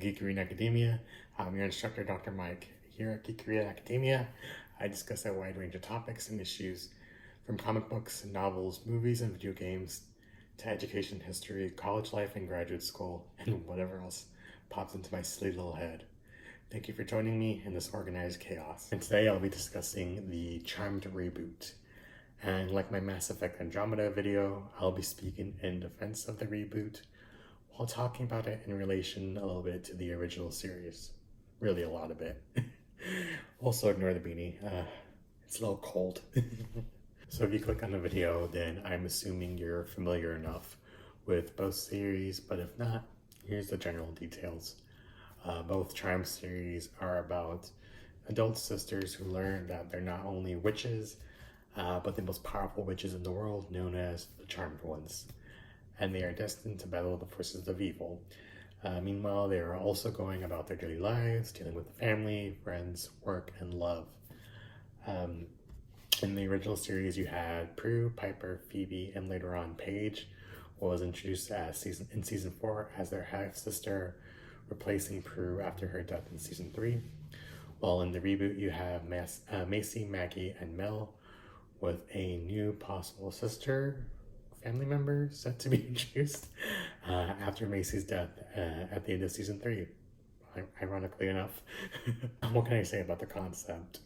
Geekery and Academia. I'm your instructor, Dr. Mike. Here at Geekery and Academia, I discuss a wide range of topics and issues, from comic books, novels, movies, and video games, to education, history, college life, and graduate school, and whatever else pops into my silly little head. Thank you for joining me in this organized chaos. And today I'll be discussing the Charmed Reboot. And like my Mass Effect Andromeda video, I'll be speaking in defense of the reboot, while talking about it in relation a little bit to the original series. Really a lot of it. Also ignore the beanie. It's a little cold. So if you click on the video, then I'm assuming you're familiar enough with both series, but if not, here's the general details. Both Charmed series are about adult sisters who learn that they're not only witches, but the most powerful witches in the world, known as the Charmed Ones. And they are destined to battle the forces of evil. Meanwhile, they are also going about their daily lives, dealing with family, friends, work, and love. In the original series, you had Prue, Piper, Phoebe, and later on Paige was introduced as in season 4 as their half-sister, replacing Prue after her death in season 3. While in the reboot, you have Macy, Maggie, and Mel, with a new possible sister family member set to be introduced after Macy's death at the end of season 3, ironically enough. What can I say about the concept?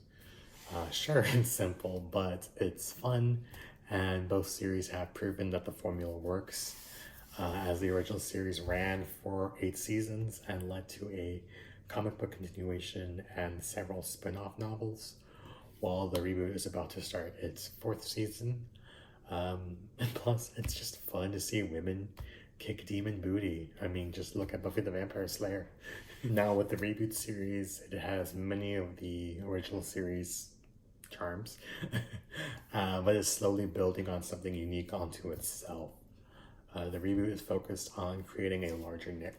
Sure, it's simple, but it's fun, and both series have proven that the formula works, as the original series ran for 8 seasons and led to a comic book continuation and several spin-off novels, while the reboot is about to start its 4th season. And plus, it's just fun to see women kick demon booty. I mean, just look at Buffy the Vampire Slayer. Now with the reboot series, it has many of the original series charms, but it's slowly building on something unique onto itself. The reboot is focused on creating a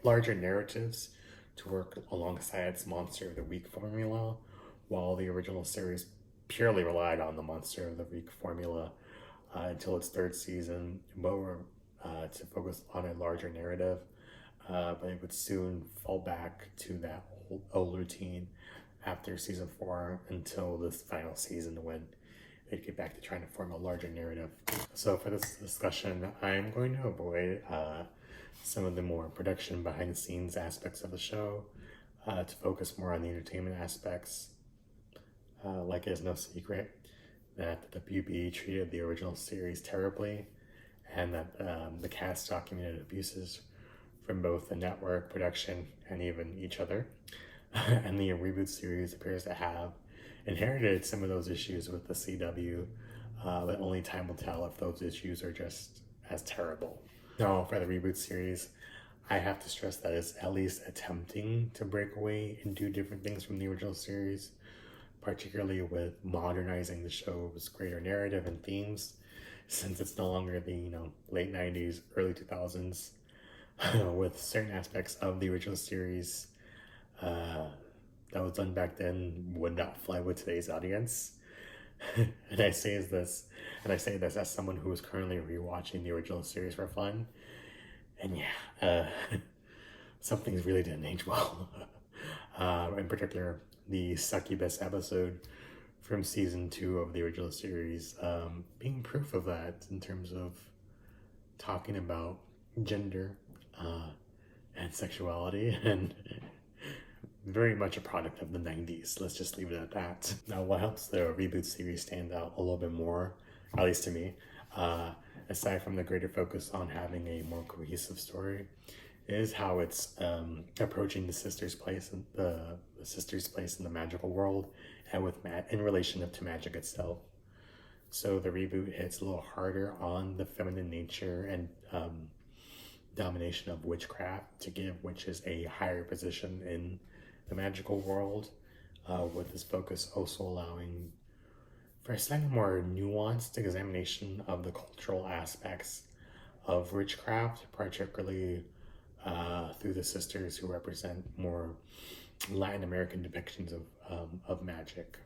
larger narratives to work alongside its Monster of the Week formula, while the original series purely relied on the Monster of the Week formula until its 3rd season, to focus on a larger narrative, but it would soon fall back to that old routine after season 4 until this final season, when they'd get back to trying to form a larger narrative. So for this discussion, I'm going to avoid some of the more production behind the scenes aspects of the show to focus more on the entertainment aspects. Like it is no secret that the WB treated the original series terribly, and that the cast documented abuses from both the network, production, and even each other. And the reboot series appears to have inherited some of those issues with the CW, but only time will tell if those issues are just as terrible. Now, for the reboot series, I have to stress that it's at least attempting to break away and do different things from the original series, particularly with modernizing the show's greater narrative and themes, since it's no longer the late 90s, early 2000s, with certain aspects of the original series that was done back then would not fly with today's audience. And I say this as someone who is currently rewatching the original series for fun, and some things really didn't age well. In particular, the succubus episode from season 2 of the original series being proof of that, in terms of talking about gender and sexuality, and very much a product of the 90s. Let's just leave it at that. Now, what helps the reboot series stand out a little bit more, at least to me, aside from the greater focus on having a more cohesive story, is how it's approaching the sister's place in the magical world, and in relation to magic itself. So the reboot hits a little harder on the feminine nature and domination of witchcraft, to give witches a higher position in the magical world, with this focus also allowing for a slightly more nuanced examination of the cultural aspects of witchcraft, particularly through the sisters who represent more Latin American depictions of magic.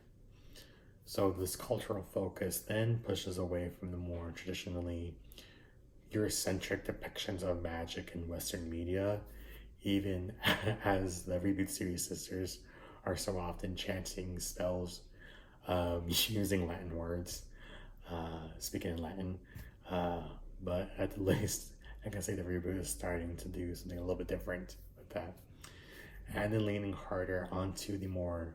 So this cultural focus then pushes away from the more traditionally Eurocentric depictions of magic in Western media, even as the Reboot series sisters are so often chanting spells, using Latin words, speaking in Latin. But at the least, I can say the Reboot is starting to do something a little bit different with that. And then leaning harder onto the more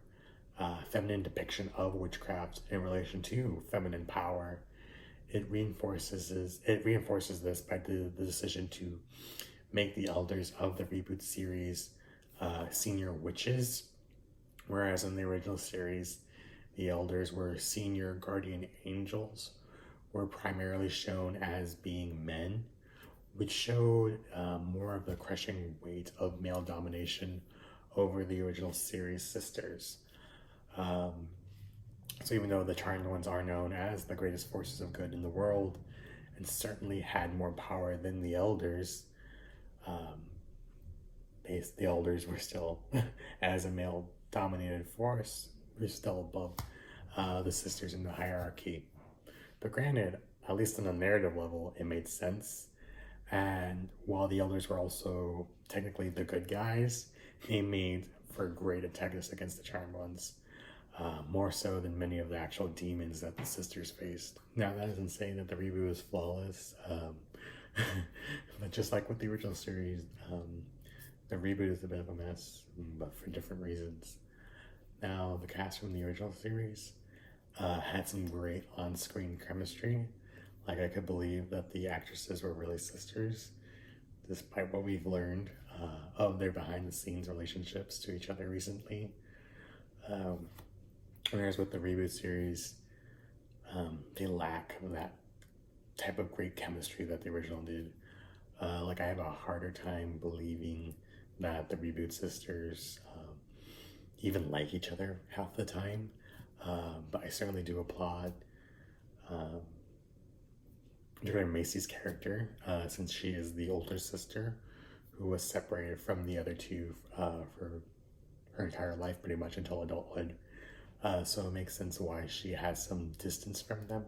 feminine depiction of witchcraft in relation to feminine power. It reinforces this by the decision to make the elders of the Reboot series senior witches, whereas in the original series, the elders were senior guardian angels, were primarily shown as being men, which showed more of the crushing weight of male domination over the original series sisters. So even though the Charmed Ones are known as the greatest forces of good in the world, and certainly had more power than the elders, the elders were still, as a male-dominated force, were still above the sisters in the hierarchy. But granted, at least on a narrative level, it made sense. And while the elders were also technically the good guys, they made for great antagonists against the Charmed Ones. More so than many of the actual demons that the sisters faced. Now, that isn't saying that the reboot is flawless, but just like with the original series, the reboot is a bit of a mess, but for different reasons. Now, the cast from the original series had some great on-screen chemistry. Like, I could believe that the actresses were really sisters, despite what we've learned of their behind-the-scenes relationships to each other recently. Whereas with the Reboot series, they lack that type of great chemistry that the original did. Like, I have a harder time believing that the Reboot sisters even like each other half the time. But I certainly do applaud particularly Macy's character, since she is the older sister who was separated from the other two for her entire life, pretty much until adulthood. So it makes sense why she has some distance from them,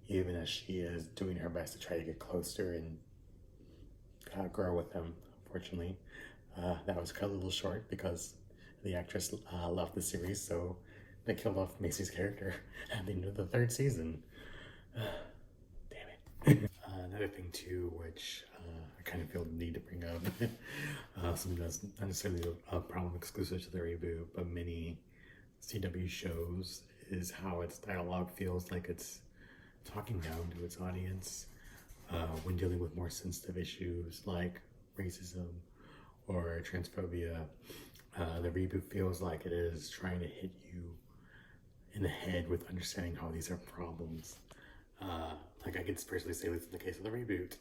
even as she is doing her best to try to get closer and grow with them. Unfortunately, that was cut a little short because the actress left the series, so they killed off Macy's character at the end of the 3rd season. Damn it. Another thing too, which I kind of feel the need to bring up, something that's not necessarily a problem exclusive to the reboot, but many CW shows, is how its dialogue feels like it's talking down to its audience when dealing with more sensitive issues like racism or transphobia. The reboot feels like it is trying to hit you in the head with understanding how these are problems. Like, I can personally say, at least in the case of the reboot,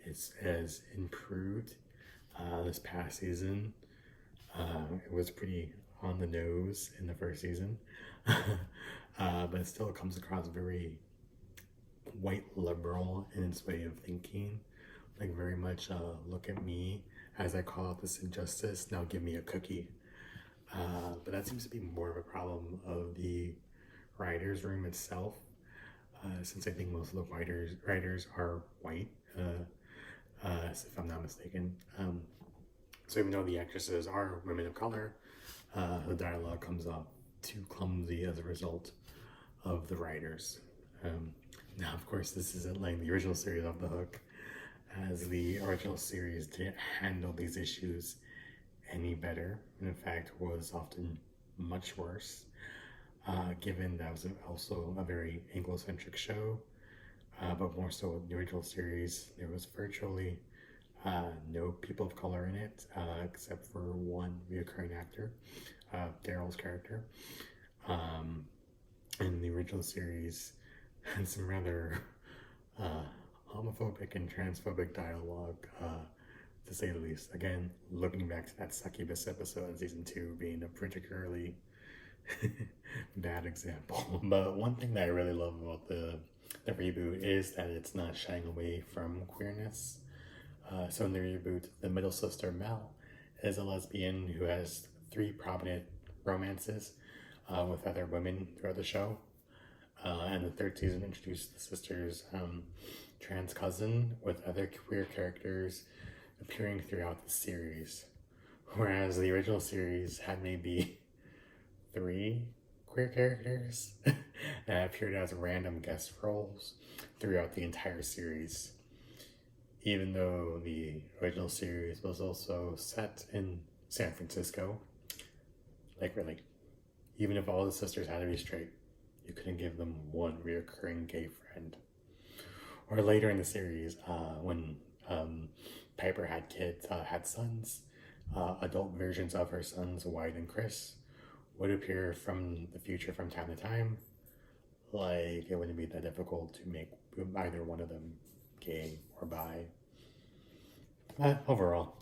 it has improved this past season. It was pretty on the nose in the 1st season, but it still comes across very white liberal in its way of thinking, like very much look at me as I call out this injustice, now give me a cookie. But that seems to be more of a problem of the writer's room itself, since I think most of the writers are white, if I'm not mistaken. So even though the actresses are women of color, the dialogue comes off too clumsy as a result of the writers. Now, of course, this isn't letting the original series off the hook, as the original series didn't handle these issues any better, and in fact was often much worse, given that was also a very Anglo-centric show, but more so in the original series, there was virtually no people of color in it, except for one reoccurring actor, Daryl's character. In the original series, had some rather homophobic and transphobic dialogue, to say the least. Again, looking back to that succubus episode in season 2 being a particularly bad example. But one thing that I really love about the reboot is that it's not shying away from queerness. So in the reboot, the middle sister, Mel, is a lesbian who has 3 prominent romances with other women throughout the show. And the 3rd season introduced the sisters' trans cousin with other queer characters appearing throughout the series. Whereas the original series had maybe 3 queer characters that appeared as random guest roles throughout the entire series. Even though the original series was also set in San Francisco. Like, really. Even if all the sisters had to be straight, you couldn't give them one reoccurring gay friend. Or later in the series, when Piper had kids, had sons, adult versions of her sons, White and Chris, would appear from the future from time to time. Like, it wouldn't be that difficult to make either one of them gay or bi. But overall,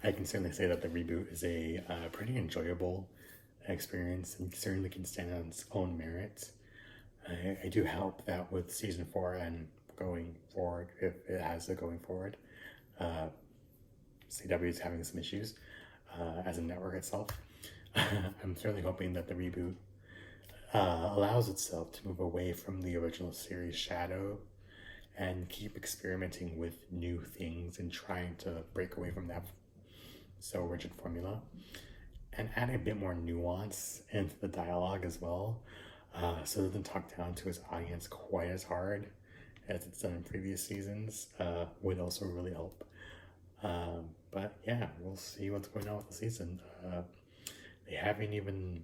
I can certainly say that the reboot is a pretty enjoyable experience and certainly can stand on its own merits. I do hope that with season 4 and going forward, if it has it going forward, CW is having some issues as a network itself. I'm certainly hoping that the reboot allows itself to move away from the original series shadow and keep experimenting with new things and trying to break away from that so rigid formula and add a bit more nuance into the dialogue as well, so it doesn't talk down to its audience quite as hard as it's done in previous seasons, would also really help. But yeah, we'll see what's going on with the season. They haven't even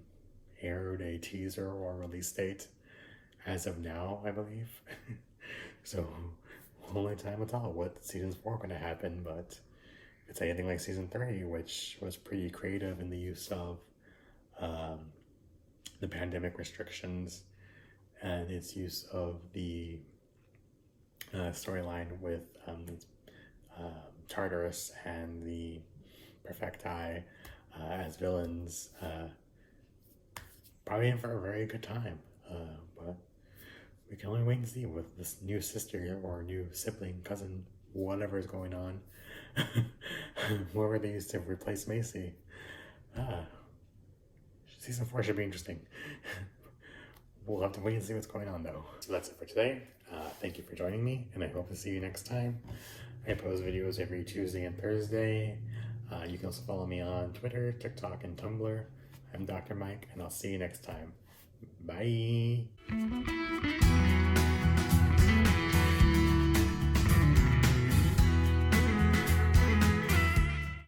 aired a teaser or release date as of now, I believe. So only time will tell what season 4 going to happen, but it's anything like season 3, which was pretty creative in the use of the pandemic restrictions and its use of the storyline with Tartarus and the Perfecti as villains. Probably in for a very good time, but we can only wait and see with this new sister or new sibling, cousin, whatever is going on. Whoever they used to replace Macy. Season 4 should be interesting. We'll have to wait and see what's going on, though. So that's it for today. Thank you for joining me, and I hope to see you next time. I post videos every Tuesday and Thursday. You can also follow me on Twitter, TikTok, and Tumblr. I'm Dr. Mike, and I'll see you next time. Bye!